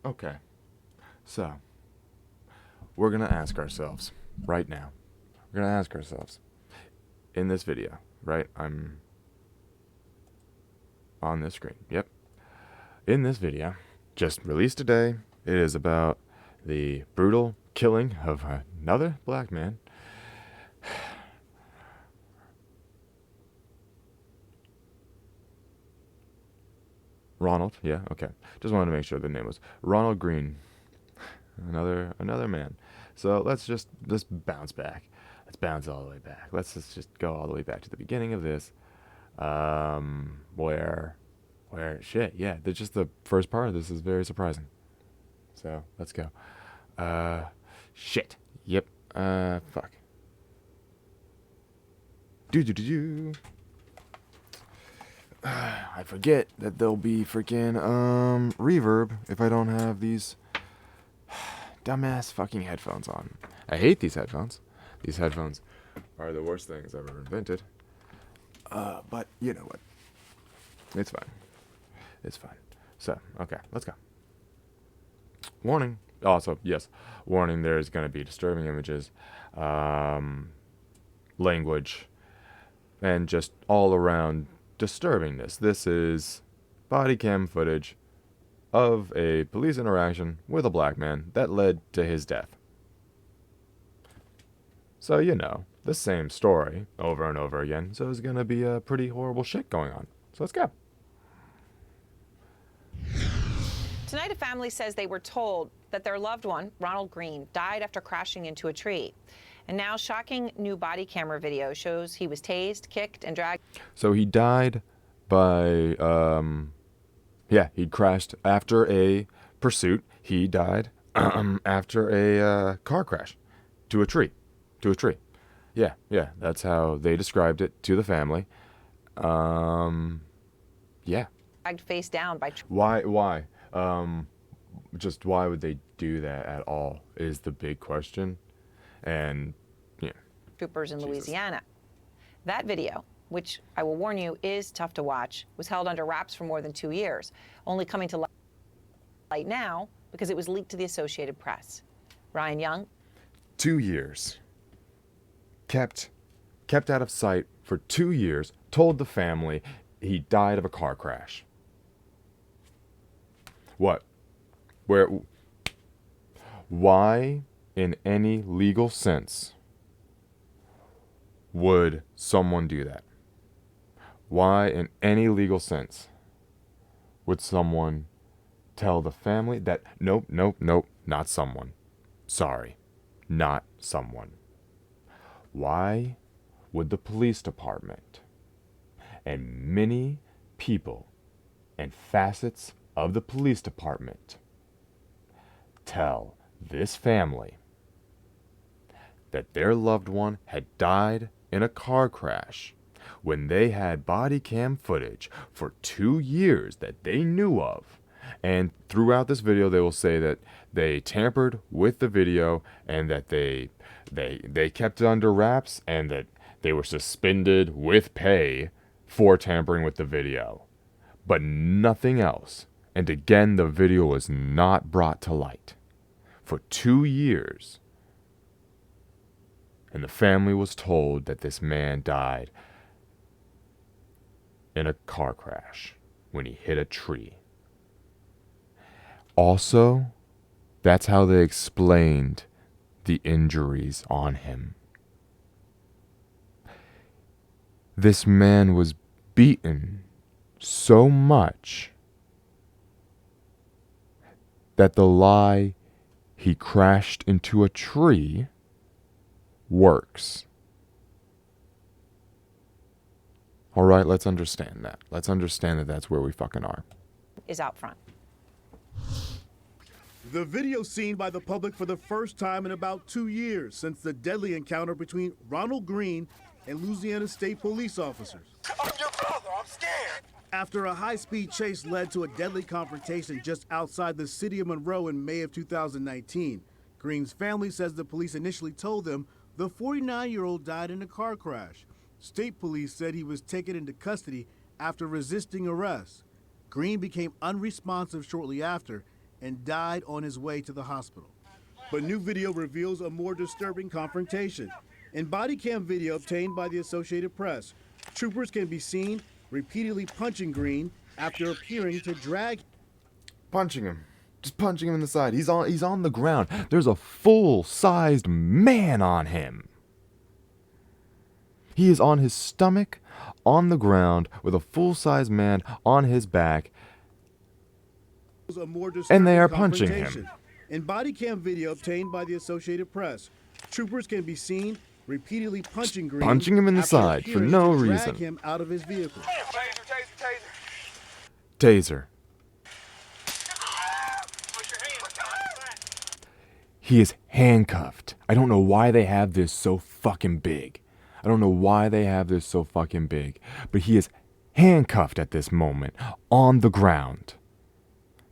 Okay, so we're gonna ask ourselves right now. We're gonna ask ourselves in this video, right? I'm on this screen. Yep. In this video, just released today, it is about the brutal killing of another black man. Ronald, yeah, okay. Just wanted to make sure the name was Ronald Green. Another man. So let's bounce back. Let's bounce all the way back. Let's just go all the way back to the beginning of this. Where shit, yeah, just the first part of this is very surprising. So let's go. Uh shit. Yep. Fuck. Do. I forget that there'll be freaking reverb if I don't have these dumbass fucking headphones on. I hate these headphones. These headphones are the worst things ever invented. But you know what? It's fine. It's fine. So, okay, let's go. Warning. Also, yes, warning, there's going to be disturbing images, language, and just all around disturbingness. This is body cam footage of a police interaction with a black man that led to his death. So, the same story over and over again. So, it's going to be a pretty horrible shit going on. So, let's go. Tonight, a family says they were told that their loved one, Ronald Green, died after crashing into a tree. And now, shocking new body camera video shows he was tased, kicked, and dragged. So he died by, he crashed after a pursuit. He died after a car crash to a tree. Yeah, that's how they described it to the family. Yeah. Dragged face down by Why? Just why would they do that at all is the big question. And, troopers in Jesus. Louisiana. That video, which I will warn you is tough to watch, was held under wraps for more than 2 years, only coming to light now because it was leaked to the Associated Press. Ryan Young. 2 years. Kept out of sight for 2 years, told the family he died of a car crash. What? Why, in any legal sense, would someone do that? Why, in any legal sense, would someone tell the family that, nope, not someone. Sorry, not someone. Why would the police department and many people and facets of the police department tell this family that their loved one had died in a car crash when they had body cam footage for 2 years that they knew of? And throughout this video, they will say that they tampered with the video and that they kept it under wraps and that they were suspended with pay for tampering with the video. But nothing else. And again, the video was not brought to light for 2 years. And the family was told that this man died in a car crash when he hit a tree. Also, that's how they explained the injuries on him. This man was beaten so much that the lie he crashed into a tree works. All right, let's understand that. Let's understand that that's where we fucking are. Is out front. The video seen by the public for the first time in about 2 years since the deadly encounter between Ronald Green and Louisiana State police officers. I'm your brother, I'm scared. After a high-speed chase led to a deadly confrontation just outside the city of Monroe in May of 2019, Green's family says the police initially told them the 49-year-old died in a car crash. State police said he was taken into custody after resisting arrest. Green became unresponsive shortly after, and died on his way to the hospital. But new video reveals a more disturbing confrontation. In body cam video obtained by the Associated Press, troopers can be seen repeatedly punching Green after appearing to drag Punching him. Just punching him in the side. He's on the ground. There's a full-sized man on him. He is on his stomach, on the ground, with a full-sized man on his back, a more and they disturbing are punching him. confrontation. In body cam video obtained by the Associated Press, troopers can be seen repeatedly punching Green Punching him in the after side for appearing no to drag reason. him out of his vehicle. Taser. He is handcuffed. I don't know why they have this so fucking big. I don't know why they have this so fucking big. But he is handcuffed at this moment on the ground.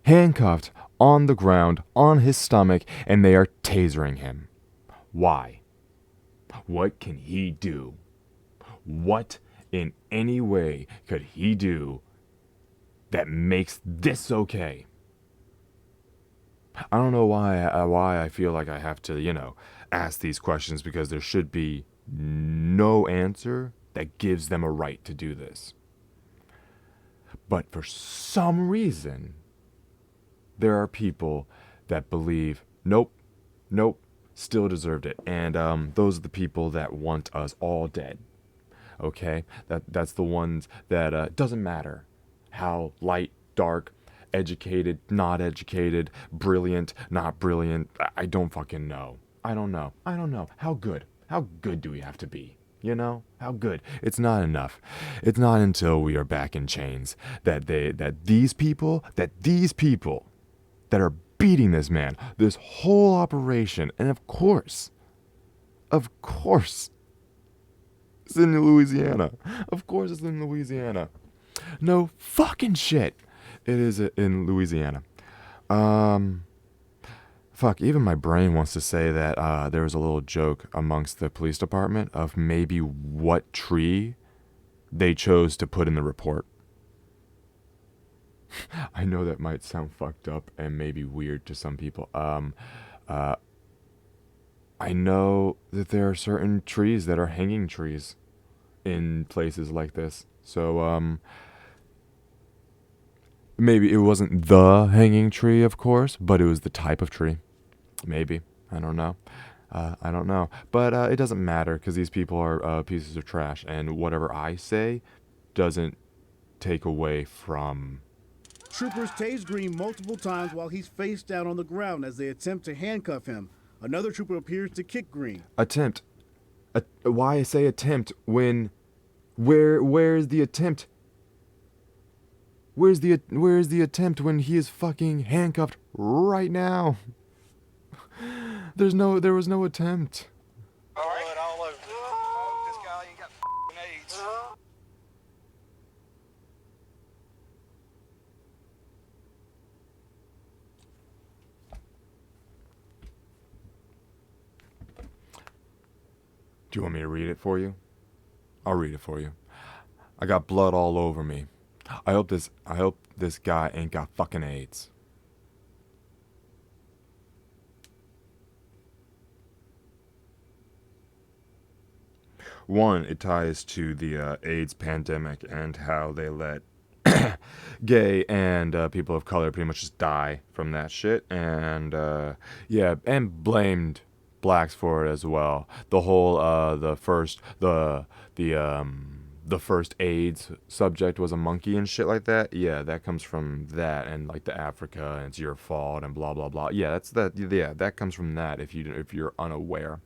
Handcuffed on the ground, on his stomach, and they are tasering him. Why? What can he do? What in any way could he do that makes this okay? I don't know why I feel like I have to, ask these questions, because there should be no answer that gives them a right to do this. But for some reason, there are people that believe, nope, still deserved it. And those are the people that want us all dead. Okay? That's the ones that doesn't matter how light, dark, educated, not educated, brilliant, not brilliant. I don't fucking know. I don't know. How good do we have to be? How good? It's not enough. It's not until we are back in chains that these people that are beating this man, this whole operation, and of course, it's in Louisiana. Of course it's in Louisiana. No fucking shit. It is in Louisiana. Fuck, even my brain wants to say that there was a little joke amongst the police department of maybe what tree they chose to put in the report. I know that might sound fucked up and maybe weird to some people. I know that there are certain trees that are hanging trees in places like this. So, maybe it wasn't the hanging tree, of course, but it was the type of tree. Maybe. I don't know. But it doesn't matter, because these people are pieces of trash, and whatever I say doesn't take away from... Troopers tase Green multiple times while he's face down on the ground as they attempt to handcuff him. Another trooper appears to kick Green. Attempt. Why I say attempt when... Where's the attempt? Where's the attempt when he is fucking handcuffed right now? There was no attempt. All over. This guy ain't got AIDS. Do you want me to read it for you? I'll read it for you. I got blood all over me. I hope this guy ain't got fucking AIDS. One, it ties to the AIDS pandemic and how they let gay and people of color pretty much just die from that shit, and and blamed blacks for it as well. The whole the first AIDS subject was a monkey and shit like that. Yeah, that comes from that, and like the Africa, and it's your fault and blah blah blah. Yeah, that comes from that if you're unaware.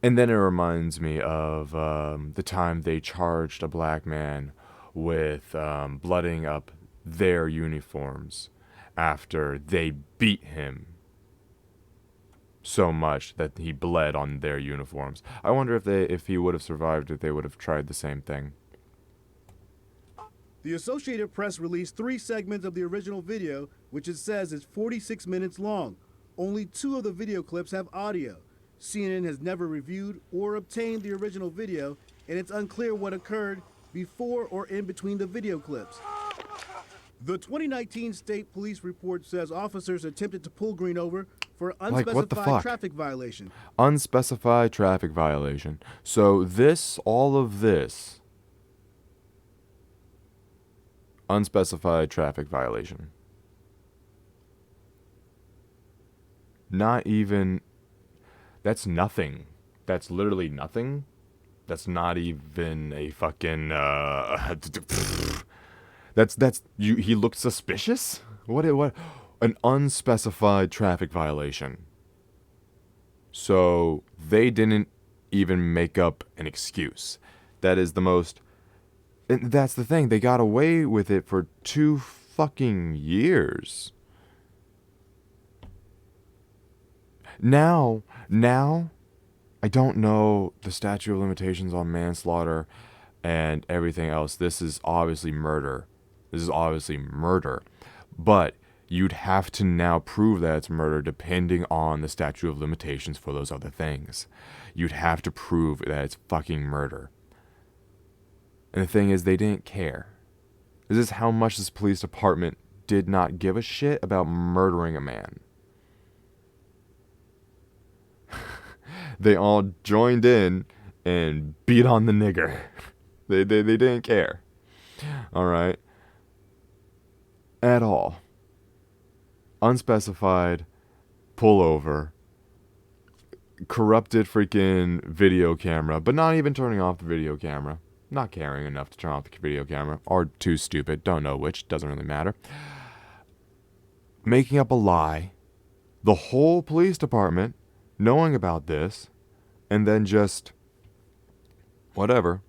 And then it reminds me of the time they charged a black man with blooding up their uniforms after they beat him so much that he bled on their uniforms. I wonder if he would have survived, if they would have tried the same thing. The Associated Press released 3 segments of the original video, which it says is 46 minutes long. Only 2 of the video clips have audio. CNN has never reviewed or obtained the original video, and it's unclear what occurred before or in between the video clips. The 2019 state police report says officers attempted to pull Green over for Like, what the unspecified fuck? traffic violation. Unspecified traffic violation. So all of this, unspecified traffic violation. Not even, that's nothing. That's literally nothing. That's not even a fucking, he looked suspicious? What, an unspecified traffic violation. So they didn't even make up an excuse. That is the most, and that's the thing, they got away with it for 2 fucking years. Now, I don't know the statute of limitations on manslaughter and everything else. This is obviously murder. But you'd have to now prove that it's murder depending on the statute of limitations for those other things. You'd have to prove that it's fucking murder. And the thing is, they didn't care. This is how much this police department did not give a shit about murdering a man. They all joined in and beat on the nigger. They didn't care. All right. At all. Unspecified pullover. Corrupted freaking video camera, but not even turning off the video camera. Not caring enough to turn off the video camera. Or too stupid. Don't know which. Doesn't really matter. Making up a lie. The whole police department knowing about this, and then just whatever.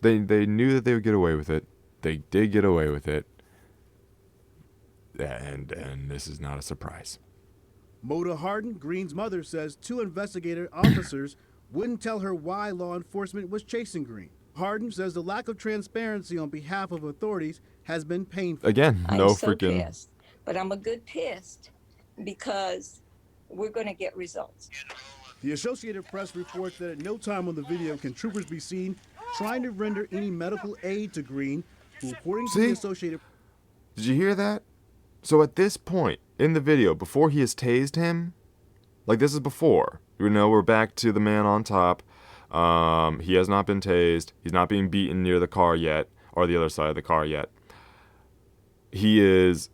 They knew that they would get away with it. They did get away with it. And this is not a surprise. Moda Harden, Green's mother, says 2 investigator officers wouldn't tell her why law enforcement was chasing Green. Harden says the lack of transparency on behalf of authorities has been painful. Again, no I'm so freaking pissed, but I'm a good pissed because we're going to get results. The Associated Press reports that at no time on the video can troopers be seen trying to render any medical aid to Green, who, according to the See? Associated Did you hear that? So at this point in the video, before he has tased him, like this is before, we're back to the man on top. He has not been tased. He's not being beaten near the car yet, or the other side of the car yet. He is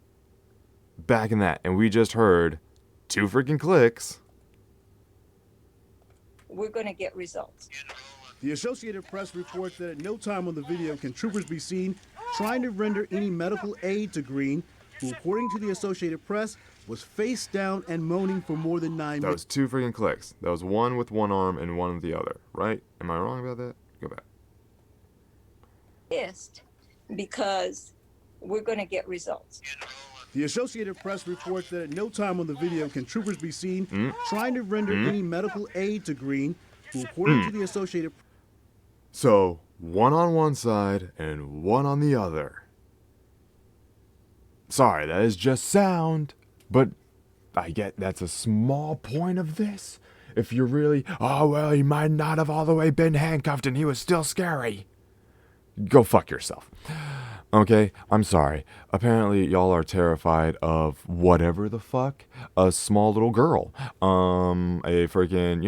back in that, and we just heard 2 freaking clicks. We're going to get results. The Associated Press reports that at no time on the video can troopers be seen trying to render any medical aid to Green, who, according to the Associated Press, was face down and moaning for more than 9 That minutes. was 2 freaking clicks. That was one with one arm and one with the other, right? Am I wrong about that? Go back. Pissed because we're going to get results. The Associated Press reports that at no time on the video can troopers be seen trying to render any medical aid to Green, who, according to the Associated Press, So, one on one side and one on the other. Sorry, that is just sound, but I get that's a small point of this. If you're really, oh, well, he might not have all the way been handcuffed and he was still scary. Go fuck yourself. Okay, I'm sorry. Apparently, y'all are terrified of whatever the fuck a small little girl, a freaking,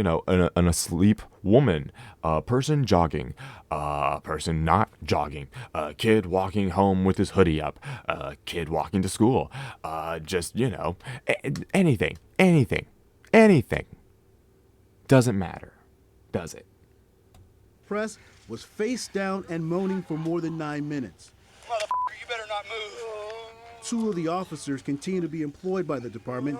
an asleep woman, a person jogging, a person not jogging, a kid walking home with his hoodie up, a kid walking to school, just, anything. Doesn't matter, does it? Press was face down and moaning for more than 9 minutes. Motherfucker, you better not move. 2 of the officers continue to be employed by the department.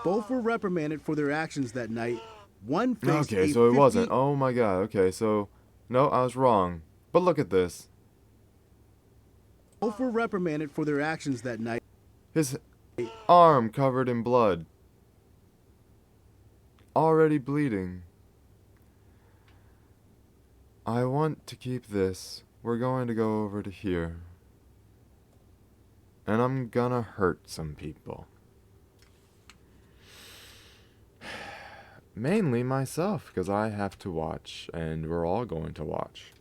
Both were reprimanded for their actions that night. One faced Okay, a so it 50 wasn't. Oh my god, okay, so, no, I was wrong. But look at this. Both were reprimanded for their actions that night. His arm covered in blood. Already bleeding. I want to keep this. We're going to go over to here. And I'm gonna hurt some people. Mainly myself, because I have to watch, and we're all going to watch.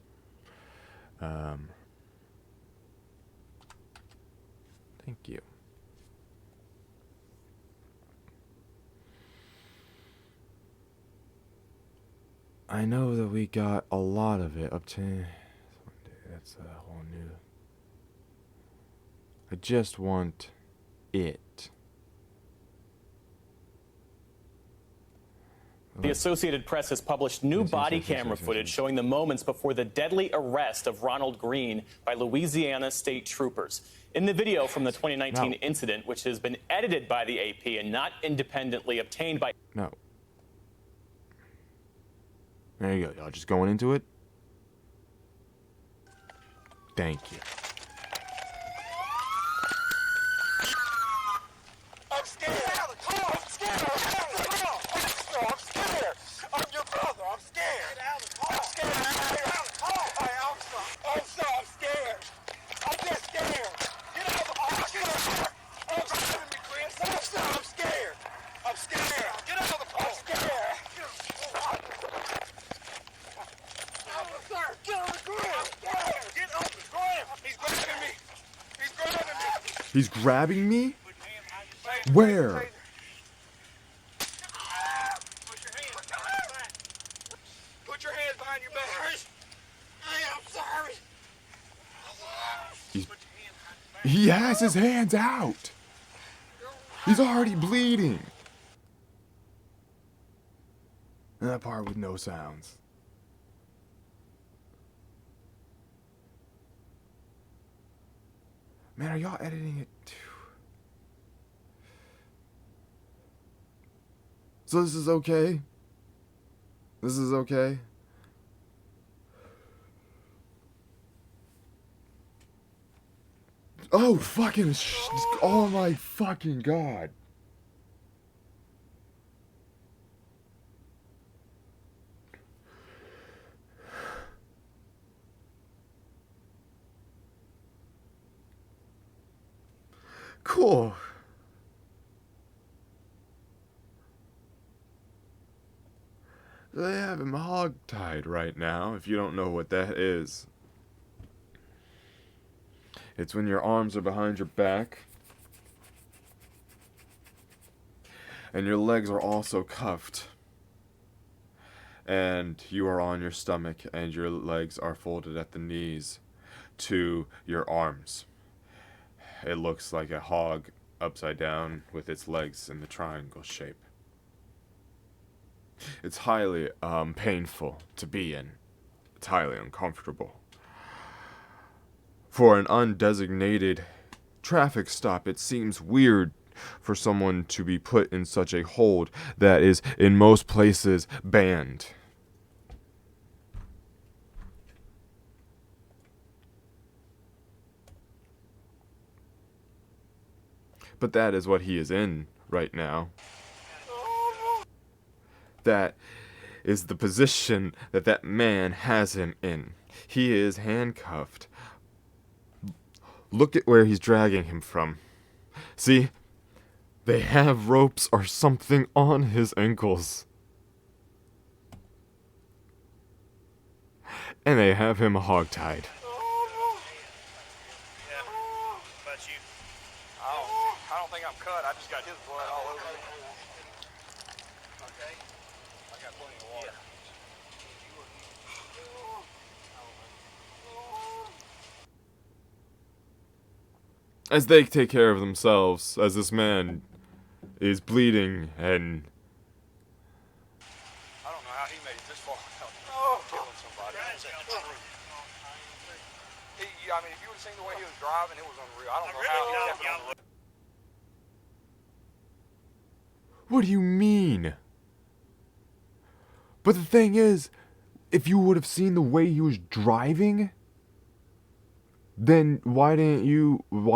Thank you. I know that we got a lot of it up to... That's a whole new... I just want it. The Associated Press has published new body camera footage showing the moments before the deadly arrest of Ronald Green by Louisiana state troopers. In the video from the 2019 incident, which has been edited by the AP and not independently obtained by... No. There you go. Y'all just going into it? Thank you. I'm scared. I'm scared. I'm scared. I'm your brother. I'm scared. I'm scared. I'm scared. I'm just scared. Get out of the car. Get out of the car. I'm driving me, Chris. I'm scared. I'm scared. Get out of the car. I'm scared. Officer, get on the ground. I'm scared. Get on the ground. He's grabbing me. He's grabbing me. He's grabbing me? Where? Put your hands behind your back. I'm sorry. He has his hands out. He's already bleeding. And that part with no sounds. Man, are y'all editing it too? So this is okay? This is okay? Oh, fucking oh my fucking god. Cool. They have him hog-tied right now, if you don't know what that is. It's when your arms are behind your back, and your legs are also cuffed, and you are on your stomach, and your legs are folded at the knees to your arms. It looks like a hog upside down with its legs in the triangle shape. It's highly painful to be in. It's highly uncomfortable. For an undesignated traffic stop, it seems weird for someone to be put in such a hold that is, in most places, banned. But that is what he is in right now. That is the position that that man has him in. He is handcuffed. Look at where he's dragging him from. See? They have ropes or something on his ankles. And they have him hogtied. Yeah. But you. I don't think I'm cut. I just got his blood all over me. Okay. I got plenty of water. As they take care of themselves, as this man is bleeding and... I don't know how he made it this far without killing somebody. I mean, if you would have seen the way he was driving, it was unreal. I don't know how he kept on the road. What do you mean? But the thing is, if you would have seen the way he was driving, then why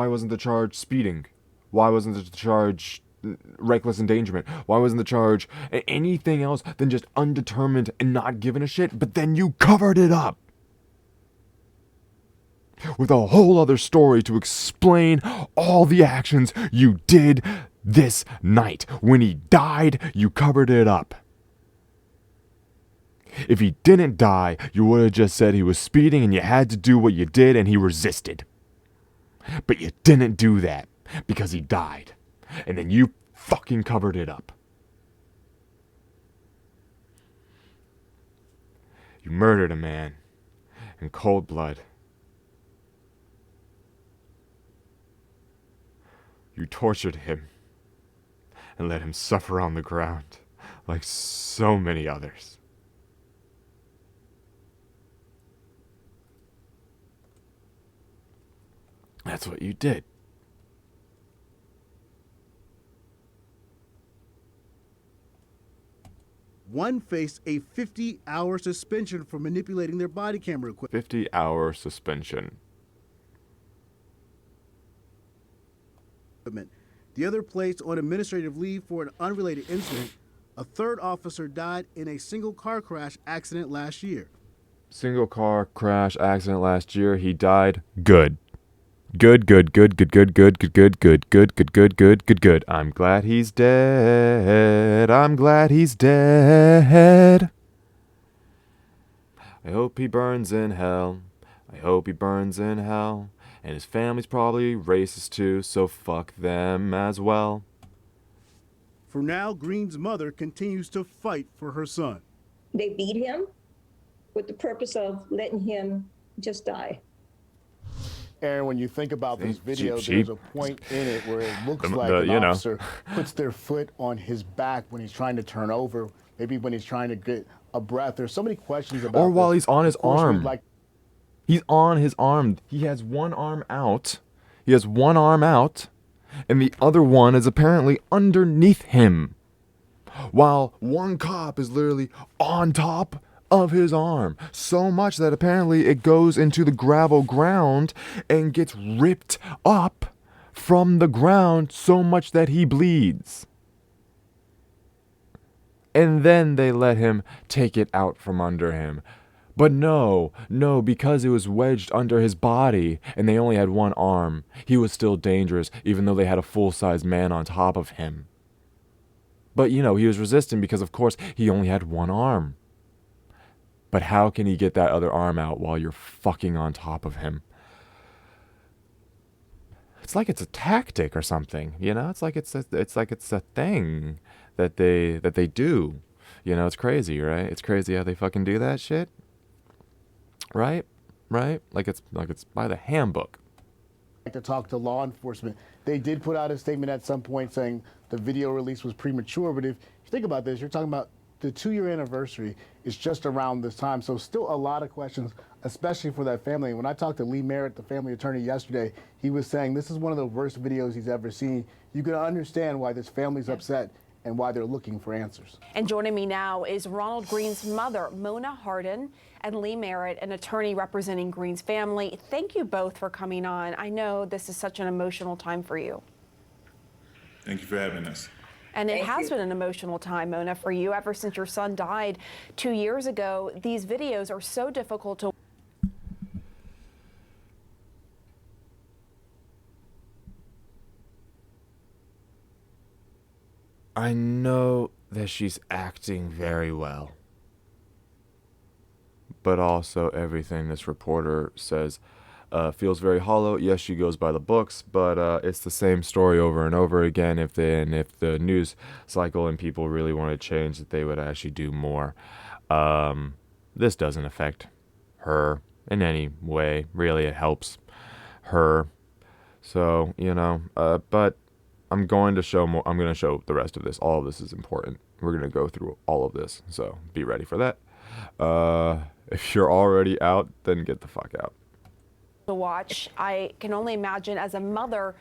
wasn't the charge speeding? Why wasn't the charge reckless endangerment? Why wasn't the charge anything else than just undetermined and not giving a shit? But then you covered it up with a whole other story to explain all the actions you did this night. When he died, you covered it up. If he didn't die, you would have just said he was speeding and you had to do what you did and he resisted. But you didn't do that. because he died. And then you fucking covered it up. You murdered a man in cold blood. You tortured him and let him suffer on the ground like so many others. That's what you did. One faced a 50-hour suspension for manipulating their body camera equipment. 50-hour suspension. The other placed on administrative leave for an unrelated incident. A third officer died in a single car crash accident last year. Single car crash accident last year. He died. Good. Good, good, good, good, good, good, good, good, good, good, good, good, good, good, good. I'm glad he's dead. I'm glad he's dead. I hope he burns in hell. I hope he burns in hell. And his family's probably racist too, so fuck them as well. For now, Green's mother continues to fight for her son. They beat him with the purpose of letting him just die. Aaron, when you think about this video, Cheap. there's a point in it where it looks like the- an you know. officer puts their foot on his back when he's trying to turn over, maybe when he's trying to get a breath. There's so many questions about Or while this. he's on his Of course, we'd arm. like- He's on his arm. He has one arm out. He has one arm out, and the other one is apparently underneath him. While one cop is literally on top of his arm. So much that apparently it goes into the gravel ground and gets ripped up from the ground so much that he bleeds. And then they let him take it out from under him. But no, because it was wedged under his body and they only had one arm, he was still dangerous, even though they had a full-size man on top of him. But, he was resistant because, of course, he only had one arm. But how can he get that other arm out while you're fucking on top of him? It's like it's a tactic or something, It's like it's a thing that they do. It's crazy, right? It's crazy how they fucking do that shit. Right? Like it's by the handbook. to talk to law enforcement. They did put out a statement at some point saying the video release was premature, but if you think about this, you're talking about the 2-year anniversary is just around this time. So still a lot of questions, especially for that family. When I talked to Lee Merritt, the family attorney, yesterday, he was saying this is one of the worst videos he's ever seen. You can understand why this family's upset and why they're looking for answers. And joining me now is Ronald Green's mother, Mona Hardin, and Lee Merritt, an attorney representing Green's family. Thank you both for coming on. I know this is such an emotional time for you. Thank you for having us. And it has been an emotional time, Mona, for you ever since your son died 2 years ago. These videos are so difficult to I know that she's acting very well. But also everything this reporter says feels very hollow. Yes, she goes by the books, but it's the same story over and over again. If the news cycle and people really want to change, that they would actually do more. This doesn't affect her in any way. Really, it helps her. So, but I'm going to show more. I'm going to show the rest of this. All of this is important. We're going to go through all of this. So be ready for that. If you're already out, then get the fuck out. watch. I can only imagine as a mother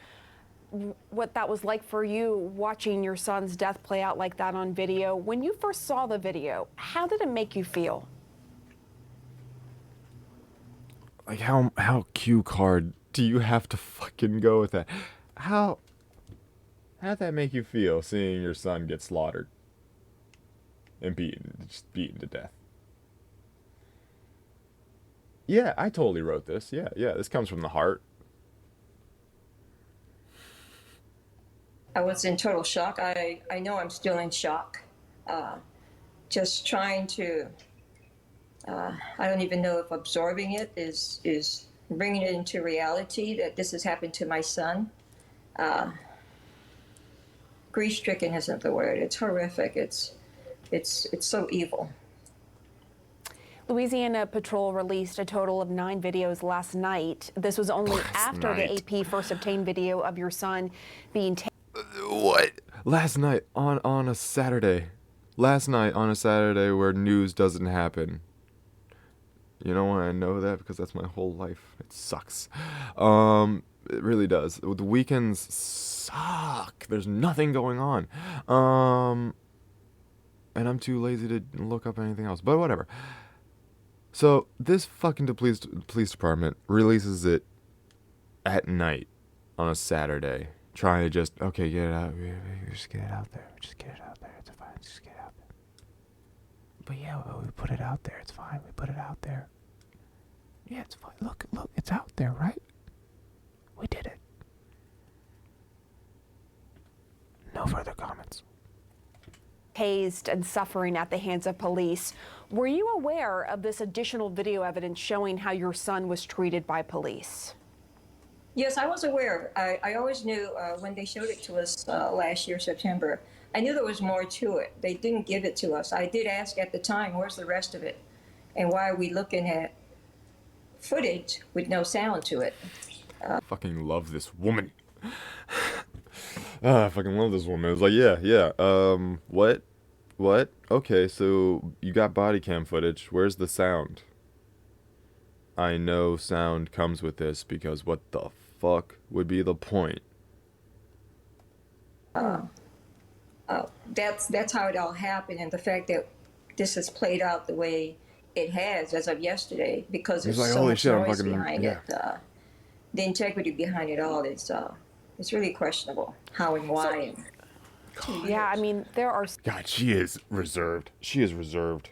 what that was like for you, watching your son's death play out like that on video. When you first saw the video, how did it make you feel? Like how cue card do you have to fucking go with that? How'd that make you feel, seeing your son get slaughtered and just beaten to death? Yeah, I totally wrote this. Yeah, this comes from the heart. I was in total shock. I know I'm still in shock. Just trying to, I don't even know if absorbing it is bringing it into reality that this has happened to my son. Grief-stricken isn't the word. It's horrific. It's so evil. Louisiana Patrol released a total of 9 videos last night. This was only after the AP first obtained video of your son being taken. What? Last night on a Saturday. Last night on a Saturday where news doesn't happen. You know why I know that? Because that's my whole life. It sucks. It really does. The weekends suck. There's nothing going on. And I'm too lazy to look up anything else. But whatever. So this fucking police department releases it at night on a Saturday, trying to just, okay, get it out. We just get it out there. Just get it out there. It's fine. Just get it out there. But yeah, we put it out there. It's fine. We put it out there. Yeah, it's fine. Look, it's out there, right? We did it. No further comments. Tased and suffering at the hands of police. Were you aware of this additional video evidence showing how your son was treated by police? Yes, I was aware. I always knew when they showed it to us last year, September, I knew there was more to it. They didn't give it to us. I did ask at the time, where's the rest of it? And why are we looking at footage with no sound to it? I fucking love this woman. I fucking love this woman. It's like, yeah. What? Okay, so you got body cam footage. Where's the sound? I know sound comes with this because what the fuck would be the point? That's how it all happened, and the fact that this has played out the way it has as of yesterday, because there's like, so holy much shit, I'm noise fucking- behind yeah. it. The integrity behind it all is it's really questionable how and why. Yeah, I mean, there are. God, she is reserved. She is reserved.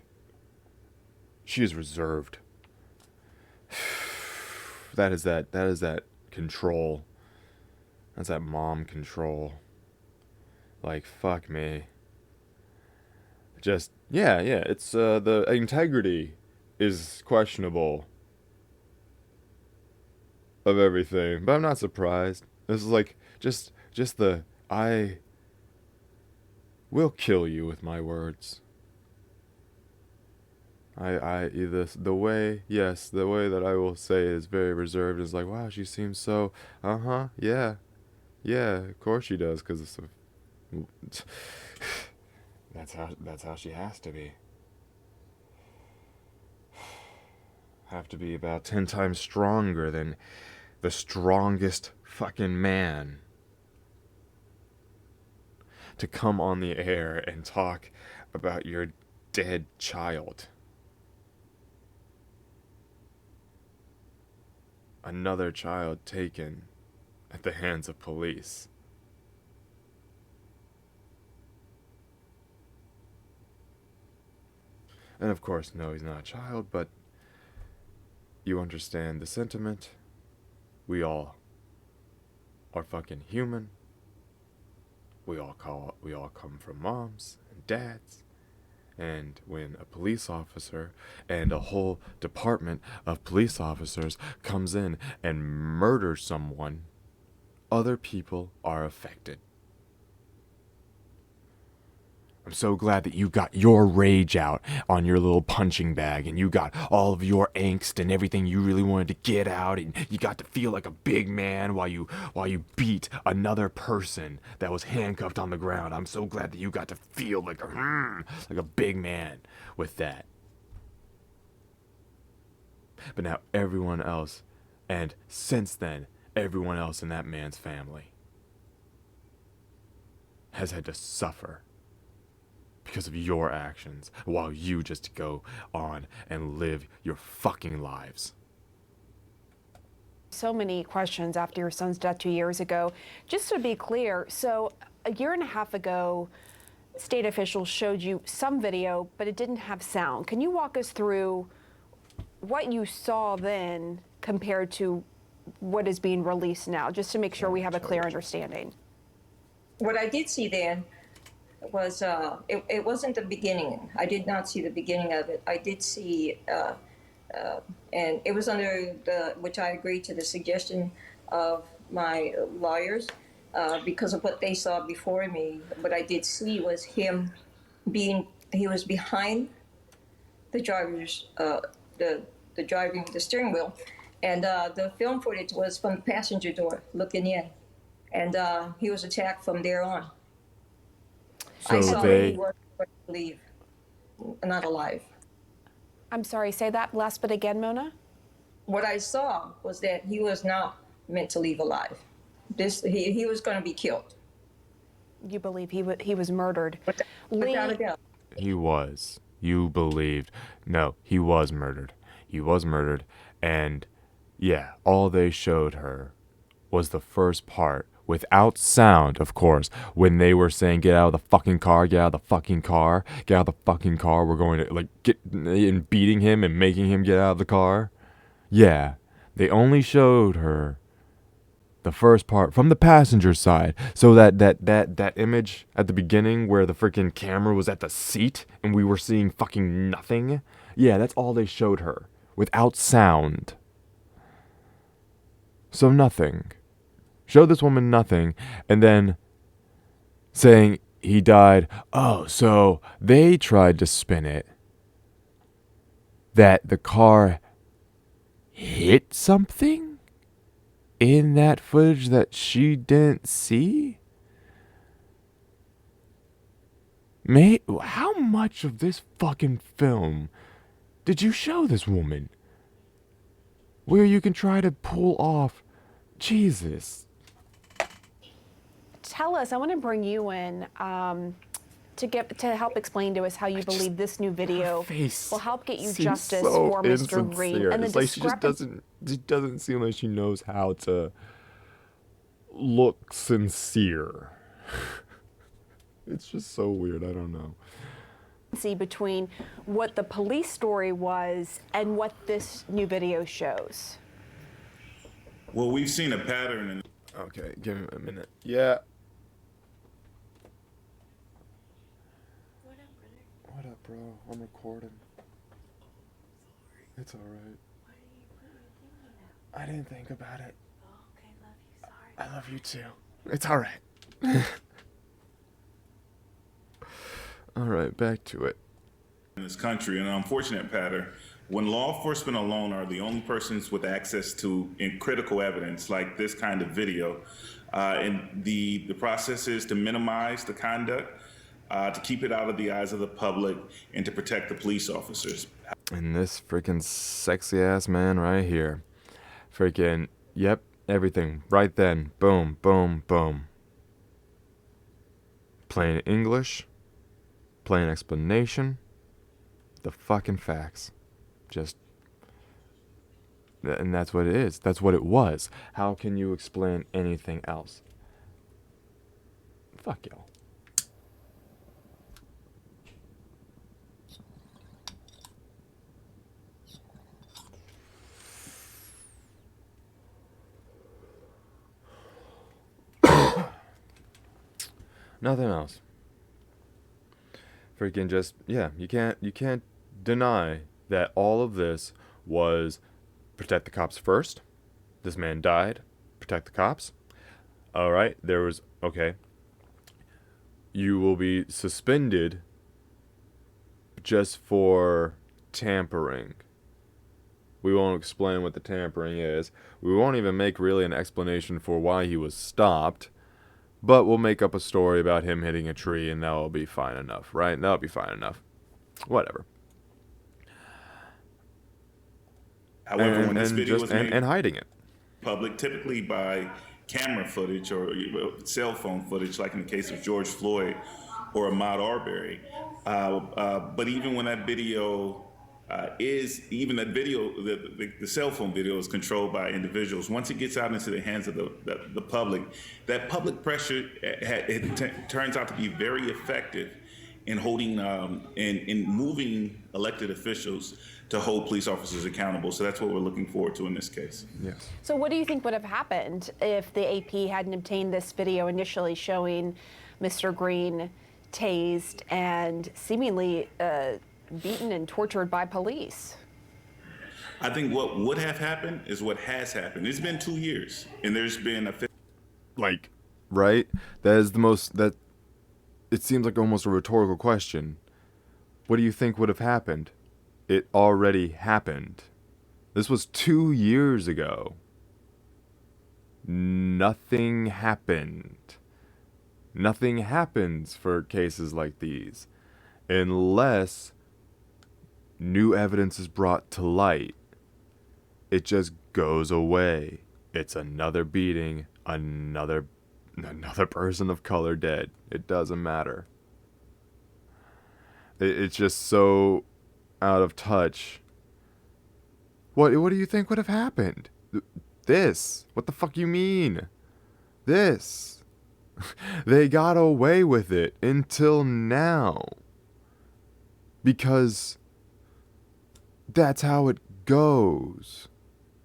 That is that control. That's that mom control. Like, fuck me. Just, yeah, it's, the integrity is questionable of everything, but I'm not surprised. This is like, just the, I will kill you with my words. The way that I will say is very reserved. Is like, wow, she seems so, yeah, of course she does, because it's that's how she has to be. Have to be about 10 times stronger than the strongest fucking man to come on the air and talk about your dead child. Another child taken at the hands of police. And of course, no, he's not a child, but you understand the sentiment. We all are fucking human. We all come from moms and dads. And when a police officer and a whole department of police officers comes in and murders someone, other people are affected. I'm so glad that you got your rage out on your little punching bag, and you got all of your angst and everything you really wanted to get out, and you got to feel like a big man while you beat another person that was handcuffed on the ground. I'm so glad that you got to feel like a big man with that. But now everyone else, and since then, everyone else in that man's family has had to suffer because of your actions, while you just go on and live your fucking lives. So many questions after your son's death 2 years ago. Just to be clear, so a year and a half ago, state officials showed you some video, but it didn't have sound. Can you walk us through what you saw then compared to what is being released now, just to make sure we have a clear understanding? What I did see then was it wasn't the beginning. I did not see the beginning of it. I did see, and it was under which I agreed to the suggestion of my lawyers, because of what they saw before me. What I did see was him he was behind the driver's, the driving the steering wheel, and the film footage was from the passenger door looking in, and he was attacked from there on. So I saw they he was going to leave, not alive. I'm sorry, say that last bit again, Mona. What I saw was that he was not meant to leave alive. He was going to be killed. You believe he was murdered. Without a doubt. he was. You believed. No, he was murdered. He was murdered. And yeah, all they showed her was the first part without sound, of course, when they were saying, get out of the fucking car, get out of the fucking car, get out of the fucking car. We're going to, like, get, and beating him and making him get out of the car. Yeah, they only showed her the first part from the passenger side. So that image at the beginning where the freaking camera was at the seat and we were seeing fucking nothing. Yeah, that's all they showed her without sound. So nothing. Showed this woman nothing and then saying he died. Oh, so they tried to spin it that the car hit something in that footage that she didn't see? Mate, how much of this fucking film did you show this woman? Where you can try to pull off, Jesus. Tell us, I want to bring you in to help explain to us how you believe this new video will help get you justice for Mr. Green. And it's like she just doesn't seem like she knows how to look sincere. It's just so weird. I don't know. Between what the police story was and what this new video shows. Well, we've seen a pattern in. Okay, give me a minute. Yeah. What up, bro? I'm recording. It's alright. I didn't think about it. Okay, love you. Sorry. I love you too. It's alright. Alright, back to it. In this country, an unfortunate pattern when law enforcement alone are the only persons with access to critical evidence like this kind of video, and the process is to minimize the conduct, to keep it out of the eyes of the public, and to protect the police officers. And this freaking sexy ass man right here, freaking, yep, everything right then, boom, boom, boom. Plain English, plain explanation, the fucking facts. Just, and that's what it is. That's what it was. How can you explain anything else? Fuck y'all. Nothing else. Freaking just, yeah, you can't deny that all of this was protect the cops first. This man died. Protect the cops. All right, there was, okay. You will be suspended just for tampering. We won't explain what the tampering is. We won't even make really an explanation for why he was stopped. But we'll make up a story about him hitting a tree and that'll be fine enough, right? That'll be fine enough. Whatever. However, when this video was made and hiding it public, typically by camera footage or cell phone footage, like in the case of George Floyd or Ahmaud Arbery. But even when that video the cell phone video is controlled by individuals. Once it gets out into the hands of the public, that public pressure turns out to be very effective in holding in moving elected officials to hold police officers accountable. So that's what we're looking forward to in this case. Yes. So what do you think would have happened if the AP hadn't obtained this video initially showing Mr. Green tased and seemingly beaten and tortured by police? I think what would have happened is what has happened. It's been 2 years, and there's been like right? That is the most, that, it seems like almost a rhetorical question. What do you think would have happened? It already happened. This was 2 years ago. Nothing happened. Nothing happens for cases like these unless new evidence is brought to light. It just goes away. It's another beating, another person of color dead. It doesn't matter. It's just so out of touch. What do you think would have happened? This. What the fuck you mean? This. They got away with it until now. Because that's how it goes.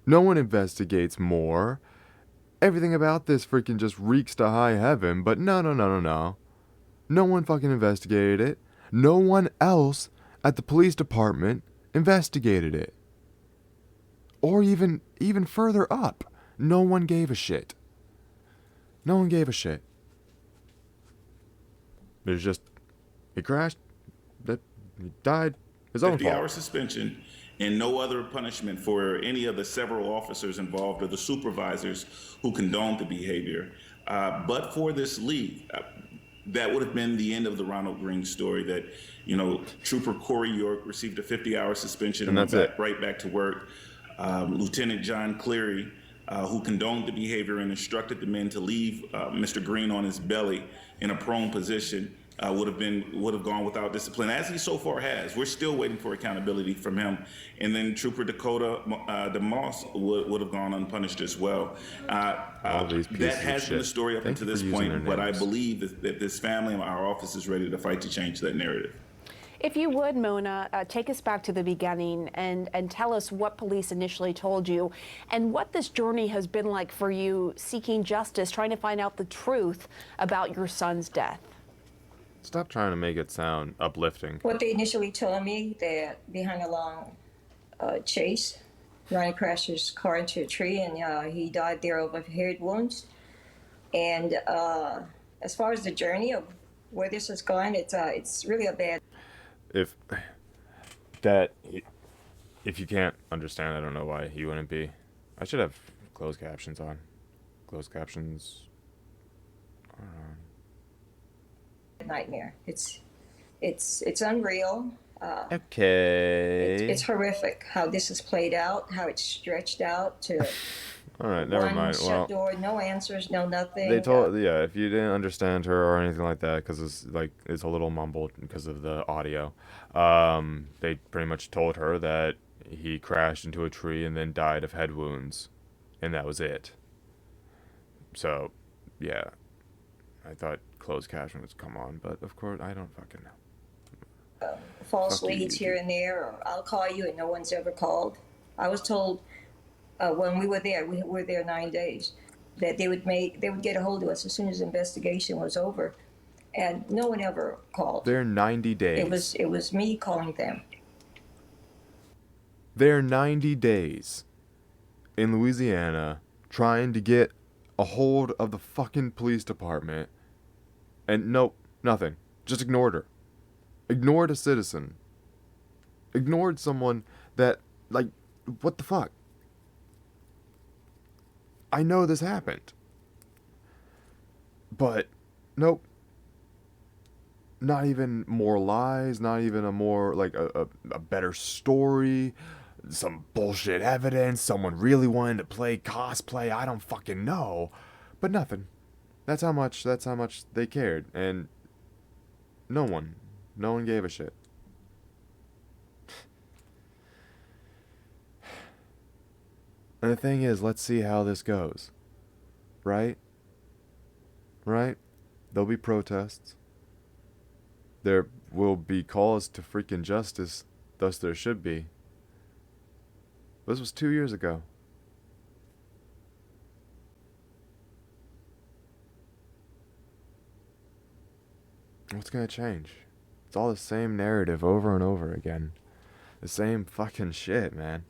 No one investigates more. Everything about this freaking just reeks to high heaven, but no. No one fucking investigated it. No one else at the police department investigated it. Or even further up, no one gave a shit. No one gave a shit. There's just, he crashed, he died, his own fault. 50-hour suspension and no other punishment for any of the several officers involved or the supervisors who condoned the behavior. But for this leak, that would have been the end of the Ronald Green story, that, Trooper Corey York received a 50-hour suspension and went right back to work. Lieutenant John Cleary, who condoned the behavior and instructed the men to leave Mr. Green on his belly in a prone position, would have gone without discipline, as he so far has. We're still waiting for accountability from him. And then Trooper Dakota DeMoss would have gone unpunished as well. That has been the story up until this point, but I believe that this family and our office is ready to fight to change that narrative. If you would, Mona, take us back to the beginning and tell us what police initially told you and what this journey has been like for you seeking justice, trying to find out the truth about your son's death. Stop trying to make it sound uplifting. What they initially told me, that behind a long chase, Ronnie crashed his car into a tree and he died there of head wounds. And as far as the journey of where this has gone, it's really a bad. If you can't understand, I don't know why you wouldn't be. I should have closed captions on. Closed captions are on. Nightmare. It's unreal. Okay. It's horrific how this has played out, how it's stretched out to. All right, never mind. Shut door, no answers, no nothing. They told, if you didn't understand her or anything like that, because it's a little mumbled because of the audio. They pretty much told her that he crashed into a tree and then died of head wounds, and that was it. So, yeah, I thought closed caption was come on, but of course I don't fucking know. False leads here and there, or I'll call you and no one's ever called. I was told. When we were there 9 days, that they would get a hold of us as soon as the investigation was over, and no one ever called. They're 90 days. It was me calling them. They're 90 days in Louisiana trying to get a hold of the fucking police department, and nope, nothing. Just ignored her. Ignored a citizen. Ignored someone that, what the fuck? I know this happened. But, nope. Not even more lies, not even a more, a better story, some bullshit evidence, someone really wanted to play cosplay, I don't fucking know. But nothing. That's how much they cared. And no one gave a shit. And the thing is, let's see how this goes. Right? There'll be protests. There will be calls to freaking justice. Thus there should be. This was 2 years ago. What's gonna change? It's all the same narrative over and over again. The same fucking shit, man.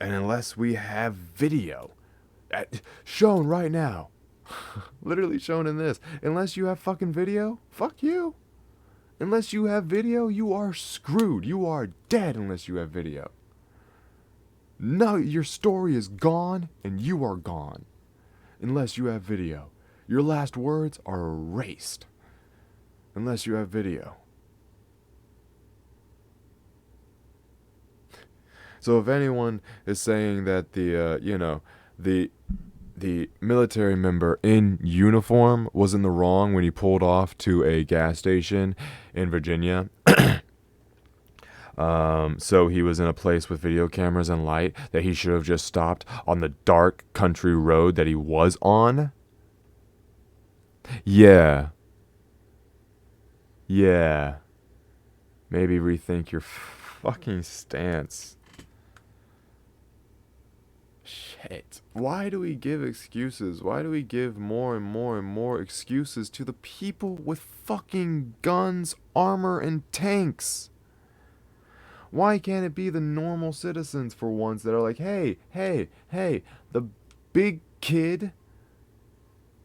And unless we have video shown right now, Literally shown in this. Unless you have fucking video, fuck you. Unless you have video, you are screwed. You are dead unless you have video. No, your story is gone and you are gone. Unless you have video. Your last words are erased. Unless you have video. So if anyone is saying that the military member in uniform was in the wrong when he pulled off to a gas station in Virginia, so he was in a place with video cameras and light, that he should have just stopped on the dark country road that he was on. Yeah. Maybe rethink your fucking stance. Shit. Why do we give excuses? Why do we give more and more and more excuses to the people with fucking guns, armor, and tanks? Why can't it be the normal citizens for once that are like, hey, the big kid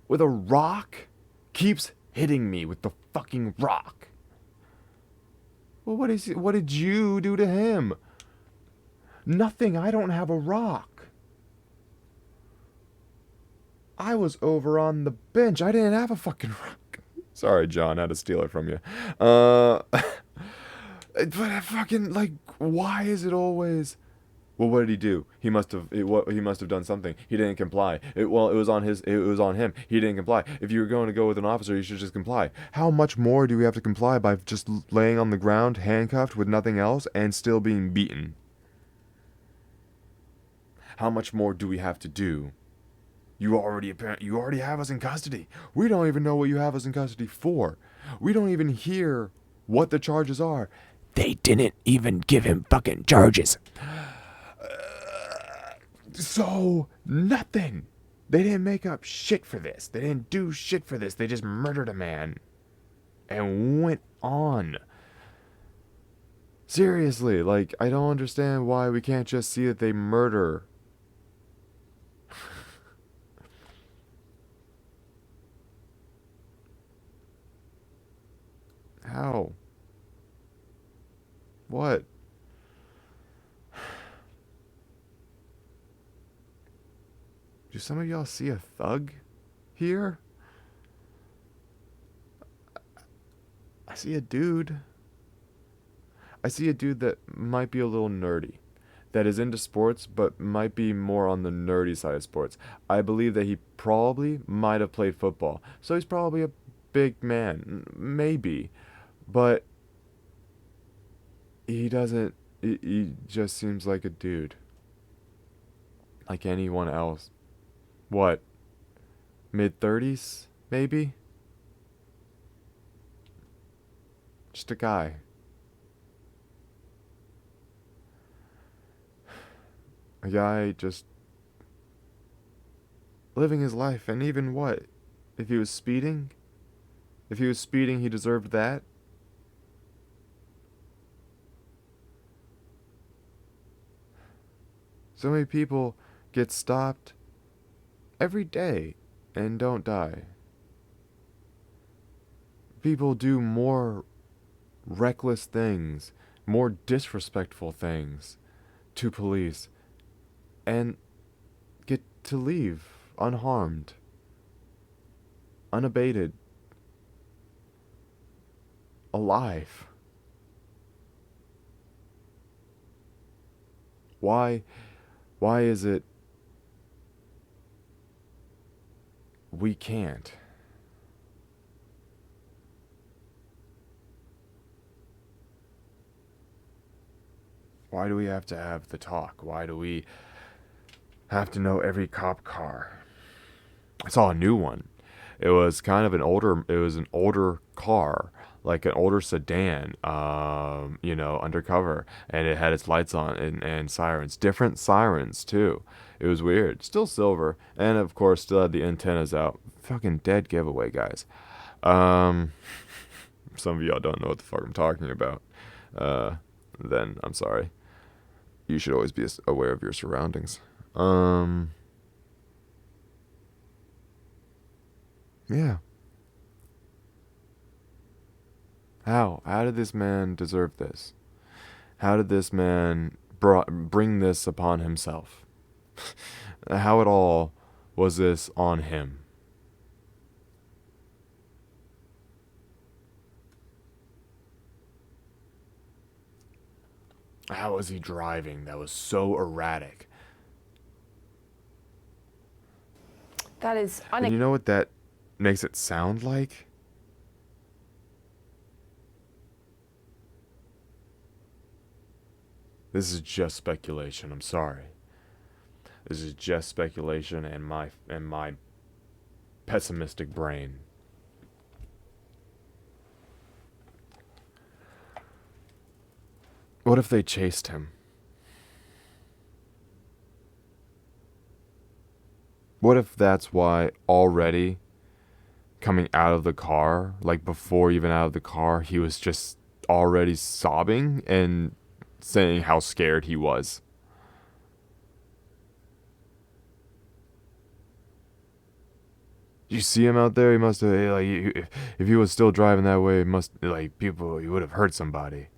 with a rock keeps hitting me with the fucking rock. Well, what did you do to him? Nothing. I don't have a rock. I was over on the bench. I didn't have a fucking rock. Sorry, John. I had to steal it from you. But I fucking, like, why is it always... Well, what did he do? He must have done something. He didn't comply. It was on him. He didn't comply. If you were going to go with an officer, you should just comply. How much more do we have to comply by just laying on the ground, handcuffed with nothing else, and still being beaten? How much more do we have to do? You already have us in custody. We don't even know what you have us in custody for. We don't even hear what the charges are. They didn't even give him fucking charges. So, nothing. They didn't make up shit for this. They didn't do shit for this. They just murdered a man and went on. Seriously, like, I don't understand why we can't just see that they murder. How? What? Do some of y'all see a thug here? I see a dude. I see a dude that might be a little nerdy. That is into sports, but might be more on the nerdy side of sports. I believe that he probably might have played football. So he's probably a big man. Maybe. But he doesn't... He just seems like a dude. Like anyone else. What? Mid-30s, maybe? Just a guy. A guy just living his life, and even what? If he was speeding? If he was speeding, he deserved that? So many people get stopped every day and don't die. People do more reckless things, more disrespectful things to police and get to leave unharmed, unabated, alive. Why is it we can't? Why do we have to have the talk? Why do we have to know every cop car? I saw a new one. It was kind of an older car, like an older sedan, undercover, and it had its lights on and sirens, different sirens too. It was weird. Still silver, and of course still had the antennas out. Fucking dead giveaway, guys. Some of y'all don't know what the fuck I'm talking about. Then I'm sorry. You should always be aware of your surroundings. Yeah. How? How did this man deserve this? How did this man bring this upon himself? How at all was this on him? How was he driving that was so erratic? That is And you know what that makes it sound like? This is just speculation. I'm sorry. This is just speculation and my pessimistic brain. What if they chased him? What if that's why already coming out of the car, like before even out of the car, he was just already sobbing and saying how scared he was? You see him out there? He must have, like, if he was still driving that way, he would have hurt somebody.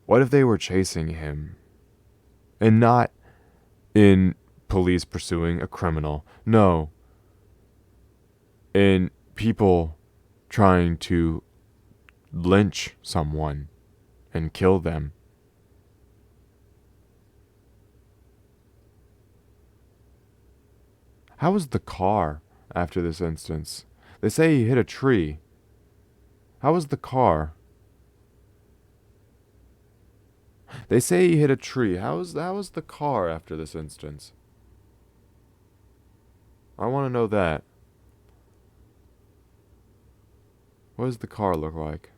What if they were chasing him? And not in police pursuing a criminal. No. In people trying to lynch someone and kill them. How was the car after this instance? They say he hit a tree. How was the car? They say he hit a tree. How was the car after this instance? I want to know that. What does the car look like?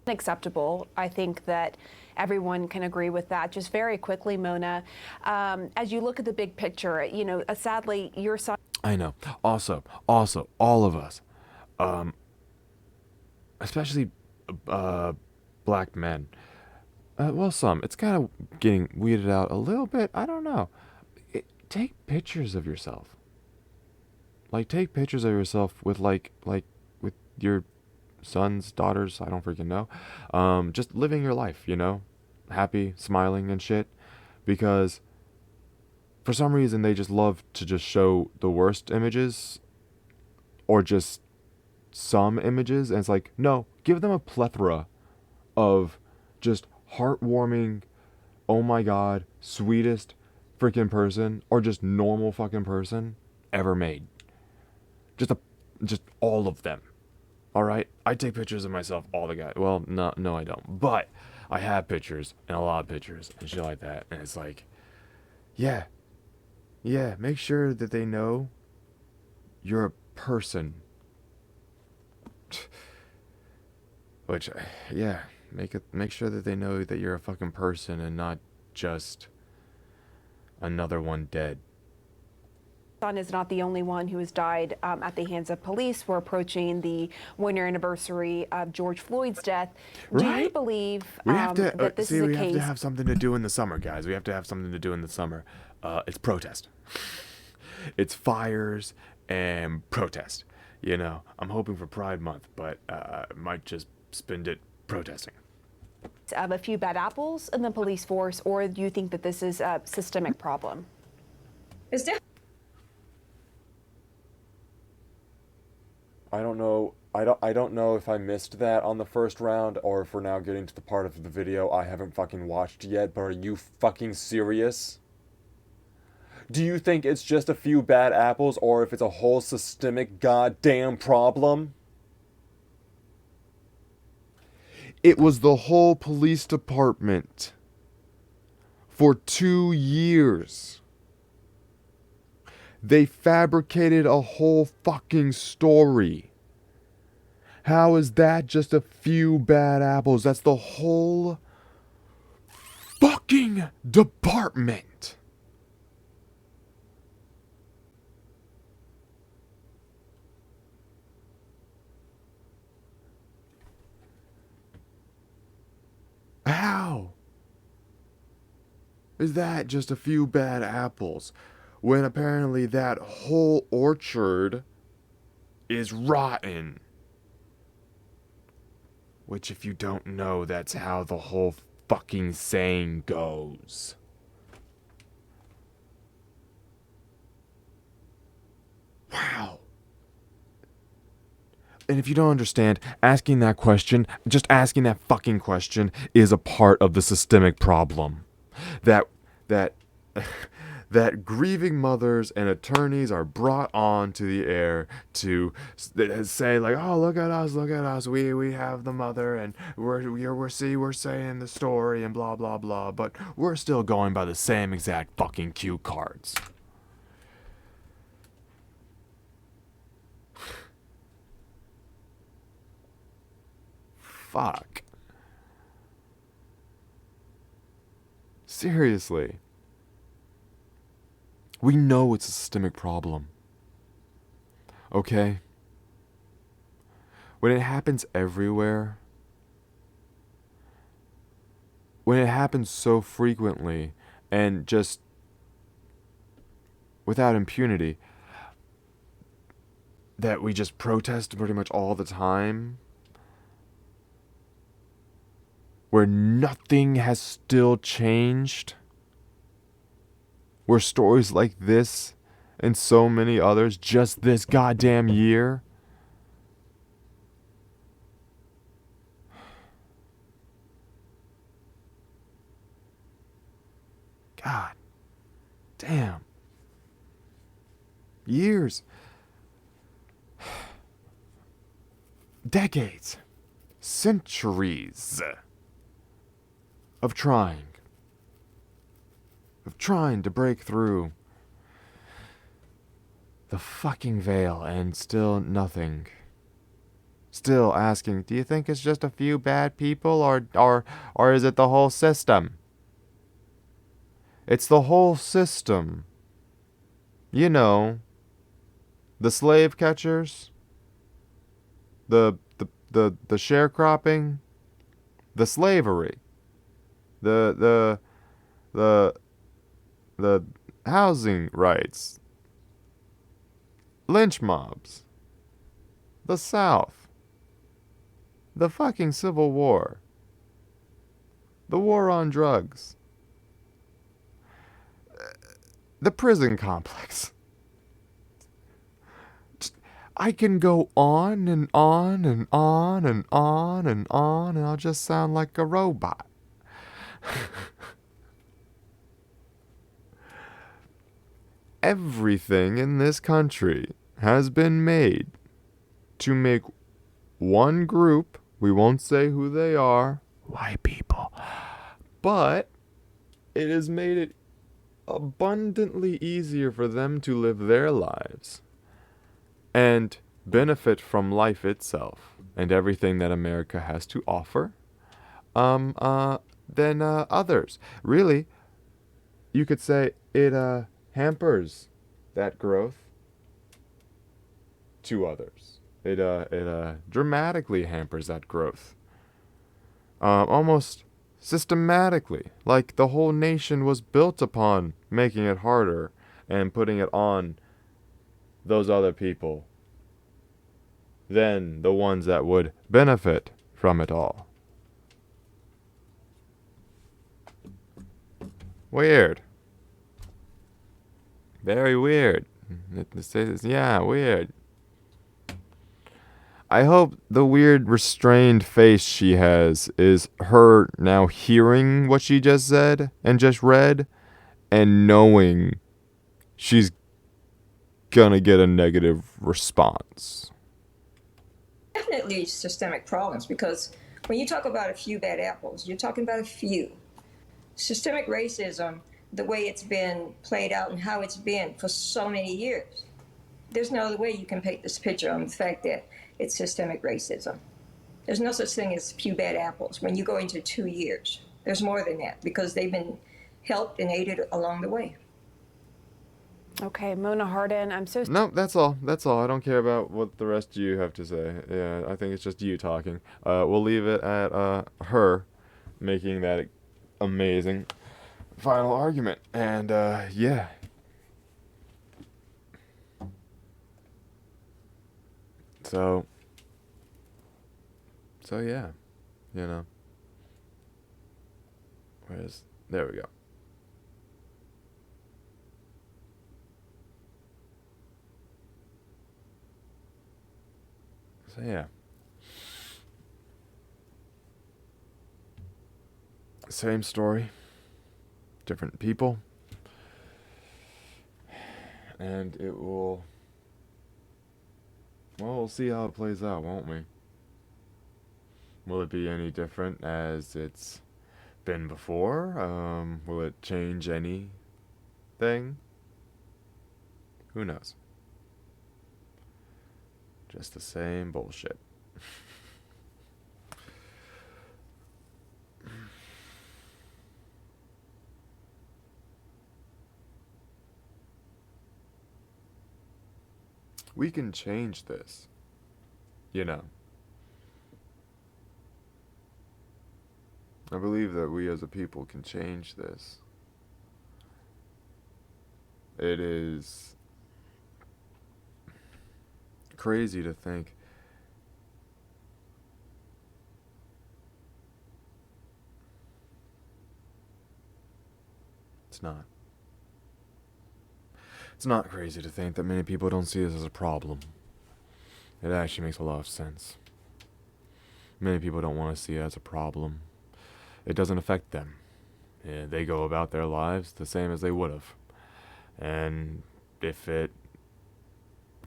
Unacceptable. I think that everyone can agree with that. Just very quickly, Mona, as you look at the big picture, you know, sadly, your son. I know. Also, all of us, especially black men. Well, some. It's kind of getting weeded out a little bit. I don't know. Take pictures of yourself. Like, take pictures of yourself with like with your sons, daughters, I don't freaking know. Just living your life, you know? Happy, smiling and shit. Because for some reason they just love to just show the worst images or just some images, and it's like, no, give them a plethora of just heartwarming, oh my god, sweetest freaking person, or just normal fucking person ever made. Just all of them. All right, I take pictures of myself all the guys. Well, no, I don't. But I have pictures and a lot of pictures and shit like that, and it's like, yeah. Make sure that they know you're a person. Which, yeah, make sure that they know that you're a fucking person and not just another one dead. Son is not the only one who has died at the hands of police. We're approaching the 1-year anniversary of George Floyd's death. Do you believe that this is a case? We have to have something to do in the summer, guys. We have to have something to do in the summer. It's protest. It's fires and protest. You know, I'm hoping for Pride Month, but might just spend it protesting. Of a few bad apples in the police force, or do you think that this is a systemic problem? I don't know. I don't know if I missed that on the first round, or if we're now getting to the part of the video I haven't fucking watched yet. But are you fucking serious? Do you think it's just a few bad apples, or if it's a whole systemic goddamn problem? It was the whole police department for 2 years. They fabricated a whole fucking story. How is that just a few bad apples? That's the whole fucking department. How is that just a few bad apples? when apparently that whole orchard is rotten. Which, if you don't know, that's how the whole fucking saying goes. Wow. And if you don't understand, asking that question, just asking that fucking question, is a part of the systemic problem. That grieving mothers and attorneys are brought on to the air to say like, oh, look at us, we have the mother, and we're saying the story and blah blah blah, but we're still going by the same exact fucking cue cards. Fuck. Seriously. We know it's a systemic problem. Okay? When it happens everywhere, when it happens so frequently and just without impunity, that we just protest pretty much all the time, where nothing has still changed, where stories like this and so many others just this goddamn year, God damn, years, decades, centuries of trying to break through the fucking veil, and still nothing. Still asking, do you think it's just a few bad people, or is it the whole system? It's the whole system. You know, the slave catchers, the sharecropping, the slavery, the housing rights, lynch mobs, the South, the fucking Civil War, the war on drugs, the prison complex. I can go on and on and on and on and on, and I'll just sound like a robot. Everything in this country has been made to make one group, we won't say who they are, white people, but it has made it abundantly easier for them to live their lives and benefit from life itself and everything that America has to offer than others. Really, you could say it hampers that growth to others. It dramatically hampers that growth. Almost systematically. Like the whole nation was built upon making it harder and putting it on those other people than the ones that would benefit from it all. Weird. Very weird. Yeah, weird. I hope the weird restrained face she has is her now hearing what she just said and just read and knowing she's gonna get a negative response. Definitely systemic problems, because when you talk about a few bad apples, you're talking about a few. Systemic racism, the way it's been played out and how it's been for so many years, there's no other way you can paint this picture on the fact that it's systemic racism. There's no such thing as few bad apples when you go into 2 years. There's more than that, because they've been helped and aided along the way. Okay, Mona Hardin, I'm so... No, that's all. That's all. I don't care about what the rest of you have to say. Yeah, I think it's just you talking. We'll leave it at her making that amazing final argument. And, yeah. So yeah, you know. There we go. So yeah. Same story, different people, and it will, well, we'll see how it plays out, won't we? Will it be any different as it's been before? Will it change anything? Who knows? Just the same bullshit. We can change this, you know. I believe that we as a people can change this. It is crazy to think it's not. It's not crazy to think that many people don't see this as a problem. It actually makes a lot of sense. Many people don't want to see it as a problem. It doesn't affect them. Yeah, they go about their lives the same as they would have. And if it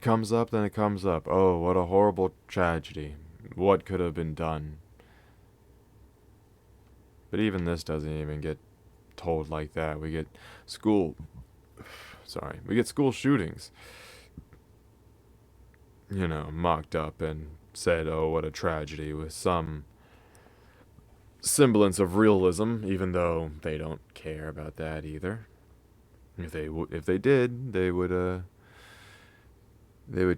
comes up, then it comes up. Oh, what a horrible tragedy. What could have been done? But even this doesn't even get told like that. We get school shootings, you know, mocked up and said, oh, what a tragedy, with some semblance of realism, even though they don't care about that either. If they did, they would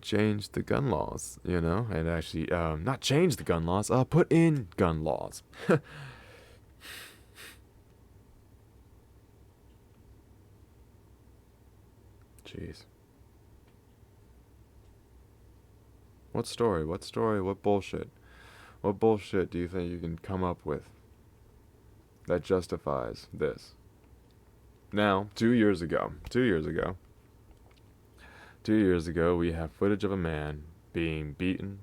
change the gun laws, you know, and actually, not change the gun laws, put in gun laws. Jeez. What story? What bullshit? What bullshit do you think you can come up with that justifies this? Now, 2 years ago, we have footage of a man being beaten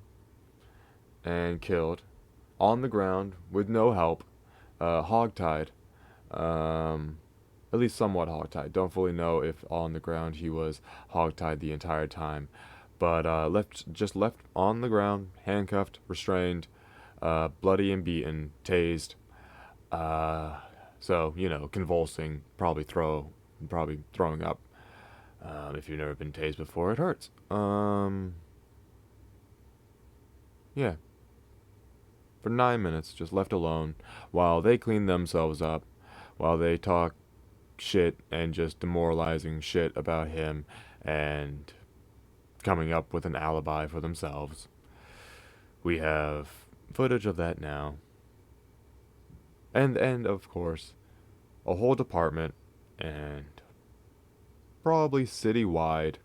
and killed on the ground with no help, hogtied, at least somewhat hogtied. Don't fully know if on the ground he was hogtied the entire time, but left on the ground, handcuffed, restrained, bloody and beaten, tased. So, you know, convulsing, probably throwing up. If you've never been tased before, it hurts. Yeah. For 9 minutes, just left alone, while they clean themselves up, while they talk shit and just demoralizing shit about him and coming up with an alibi for themselves. We have footage of that now. And of course, a whole department, and probably citywide,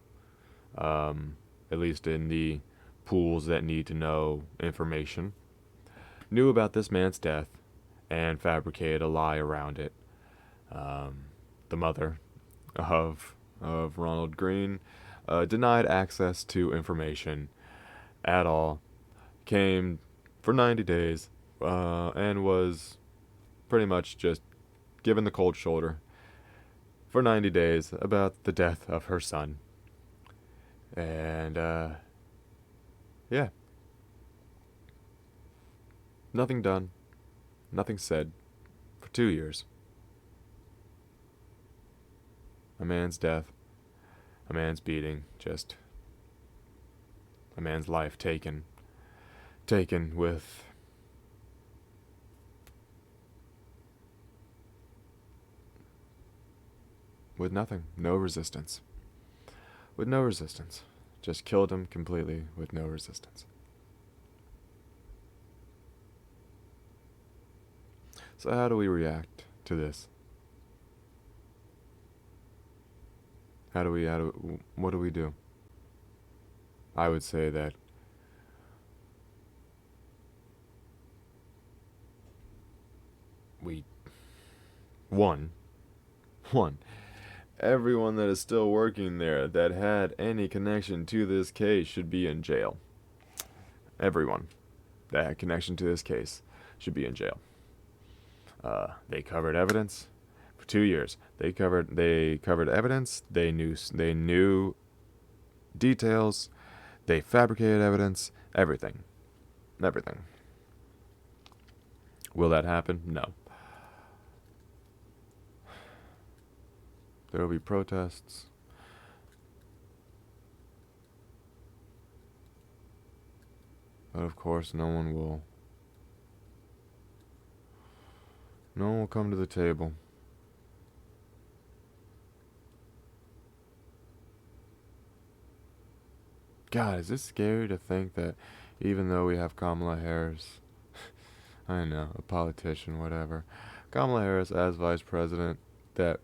at least in the pools that need to know information, knew about this man's death and fabricated a lie around it. The mother of Ronald Green denied access to information at all, came for 90 days, and was pretty much just given the cold shoulder for 90 days about the death of her son. And, yeah. Nothing done. Nothing said for 2 years. A man's death. A man's beating. Just a man's life taken with nothing. No resistance. With no resistance. Just killed him completely with no resistance. So how do we react to this? what do we do? I would say that one, everyone that is still working there that had any connection to this case should be in jail. Everyone that had connection to this case should be in jail. They covered evidence for 2 years. They covered evidence. They knew details. They fabricated evidence. Everything. Will that happen? No. There will be protests. But of course, no one will come to the table. God, is this scary to think that even though we have Kamala Harris, I know, a politician, whatever, Kamala Harris as vice president, that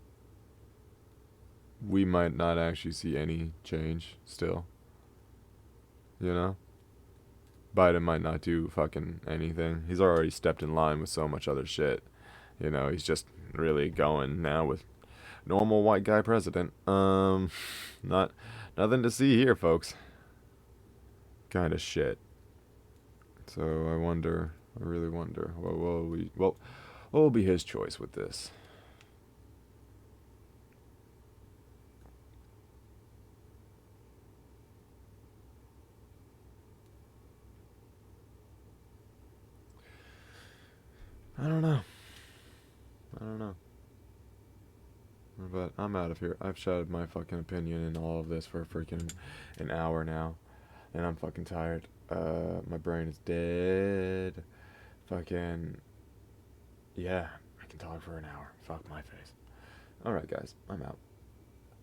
we might not actually see any change still. You know? Biden might not do fucking anything. He's already stepped in line with so much other shit. You know, he's just really going now with normal white guy president. Nothing to see here, folks. Kind of shit. So I really wonder, what will be his choice with this? I don't know. But I'm out of here. I've shouted my fucking opinion in all of this for freaking an hour now. And I'm fucking tired. My brain is dead. Fucking, yeah, I can talk for an hour. Fuck my face. Alright, guys, I'm out.